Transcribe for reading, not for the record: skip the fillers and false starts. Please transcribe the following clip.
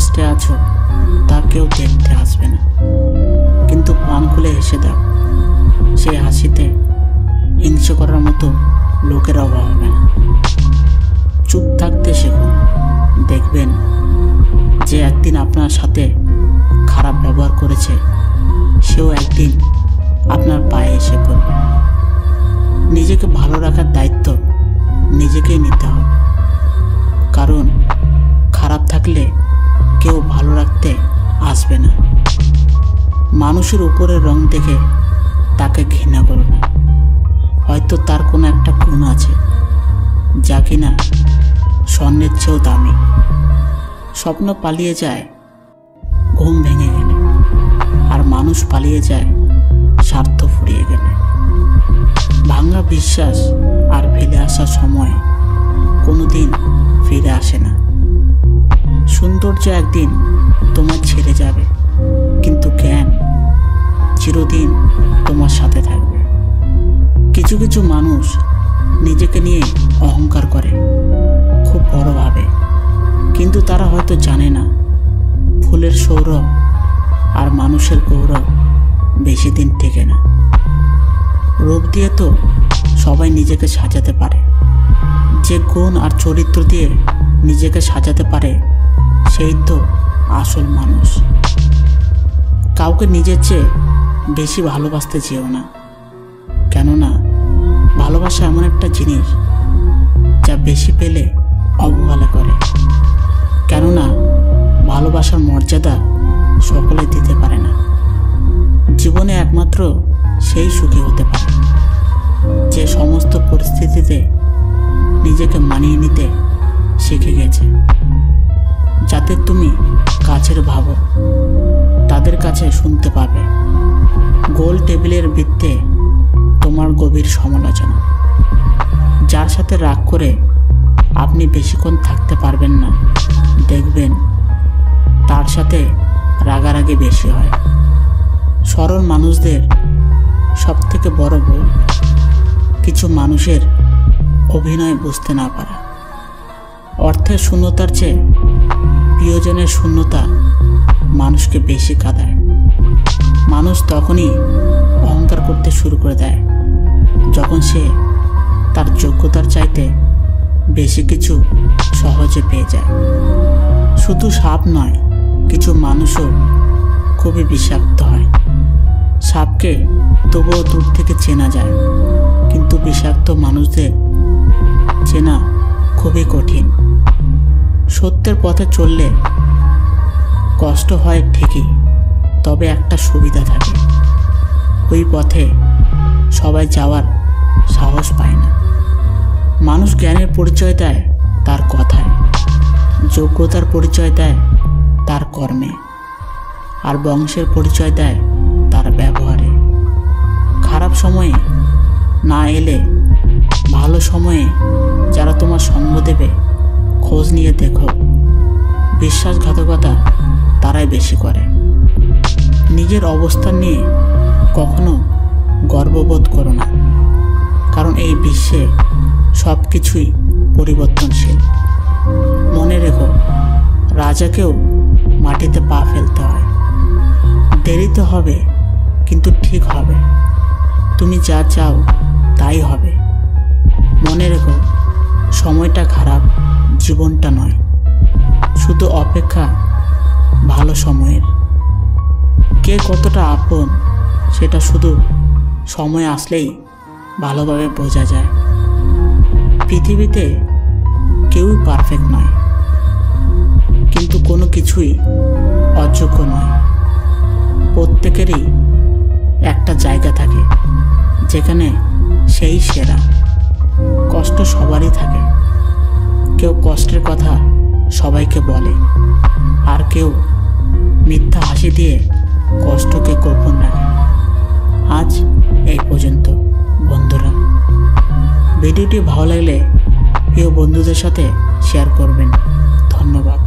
কষ্টে আছো তা কেউ দেখতে আসবে না, কিন্তু প্রাণ খুলে হেসে দাও, সেই হাসিতে হিংসে করার মতো লোকের অভাব হবে না। চুপ থাকতে শেখুন, দেখবেন যে একদিন আপনার সাথে খারাপ ব্যবহার করেছে সেও একদিন আপনার পায়ে এসে পড়বে। নিজেকে ভালো রাখার দায়িত্ব নিজেকেই নিতে হবে, কারণ খারাপ থাকলে কেউ ভালো রাখতে আসবে না। মানুষের উপরের রং দেখে তাকে ঘৃণা করো না, হয়তো তার কোনো একটা গুণ আছে যা কিনা স্বর্ণের চেয়েও দামি। স্বপ্ন পালিয়ে যায় ঘুম ভেঙে গেলে, আর মানুষ পালিয়ে যায় স্বার্থ ফুরিয়ে গেলে। ভাঙা বিশ্বাস আর ফেলে আসার সময় কোনোদিন ফিরে আসে না। সৌন্দর্য একদিন তোমার ছেড়ে যাবে, কিন্তু জ্ঞান চিরদিন তোমার সাথে থাকবে। কিছু কিছু মানুষ নিজেকে নিয়ে অহংকার করে খুব বড়ভাবে, কিন্তু তারা হয়তো জানে না ফুলের সৌরভ আর মানুষের গৌরব বেশি দিন টেকে না। রূপ দিয়ে তো সবাই নিজেকে সাজাতে পারে, যে গুণ আর চরিত্র দিয়ে নিজেকে সাজাতে পারে সেই তো আসল মানুষ। কাউকে নিজের চেয়ে বেশি ভালোবাসতে চেয়েও না, কেননা ভালোবাসা এমন একটা জিনিস যা বেশি পেলে অবহেলা করে। কেননা ভালোবাসার মর্যাদা সকলে দিতে পারে না। জীবনে একমাত্র সেই সুখী হতে পারে যে সমস্ত পরিস্থিতিতে নিজেকে মানিয়ে নিতে শিখে গেছে। যাতে তুমি কাছের ভাবো তাদের কাছে শুনতে পাবে গোল টেবিলের বৃত্তে তোমার গভীর সমালোচনা। যার সাথে রাগ করে আপনি বেশিক্ষণ থাকতে পারবেন না, দেখবেন তার সাথে রাগারাগি বেশি হয়। সরল মানুষদের সবথেকে বড় ভুল কিছু মানুষের অভিনয় বুঝতে না পারা। অর্থের শূন্যতার চেয়ে প্রিয়জনের শূন্যতা মানুষকে বেশি কাঁদায়। মানুষ তখনই অহংকার করতে শুরু করে দেয় যখন সে তার যোগ্যতার চাইতে বেশি কিছু সহজে পেয়ে যায়। শুধু সাপ নয়, কিছু মানুষও খুবই বিষাক্ত হয়। সাপকে তবুও দূর থেকে চেনা যায়, কিন্তু বিষাক্ত মানুষদের চেনা খুবই কঠিন। সত্যের পথে চললে কষ্ট হয় ঠিকই, তবে একটা সুবিধা থাকে, ওই পথে সবাই যাওয়ার সাহস পায় না। মানুষ জ্ঞানের পরিচয় দেয় তার কথায়, যোগ্যতার পরিচয় দেয় তার কর্মে, আর বংশের পরিচয় দেয় তার ব্যবহারে। খারাপ সময়ে না এলে ভালো সময়ে যারা তোমার সঙ্গ দেবে খোঁজ নিয়ে দেখো, বিশ্বাসঘাতকতা তারাই বেশি করে। নিজের অবস্থান নিয়ে কখনো গর্ববোধ করো না, কারণ এই বিশ্বে সব কিছুই পরিবর্তনশীল। মনে রেখো, রাজাকেও মাটিতে পা ফেলতে হয়। দেরিতে হবে, কিন্তু ঠিক হবে। তুমি যা চাও তাই হবে। মনে রেখো, সময়টা খারাপ, জীবনটা নয়। শুধু অপেক্ষা ভালো সময়ের। কে কতটা আপন সেটা শুধু সময় আসলেই ভালোভাবে বোঝা যায়। পৃথিবীতে কেউই পারফেক্ট নয়, কিন্তু কোনো কিছুই অযোগ্য নয়। প্রত্যেকেরই একটা জায়গা থাকে যেখানে সেই সেরা। কষ্ট সবারই থাকে, কেউ কষ্টের কথা সবাইকে বলে, আর কেউ মিথ্যা হাসি দিয়ে কষ্টকে গোপন রাখে। আজ এই পর্যন্ত বন্ধুরা। ভিডিওটি ভালো লাগলে প্রিয় বন্ধুদের সাথে শেয়ার করবেন। ধন্যবাদ।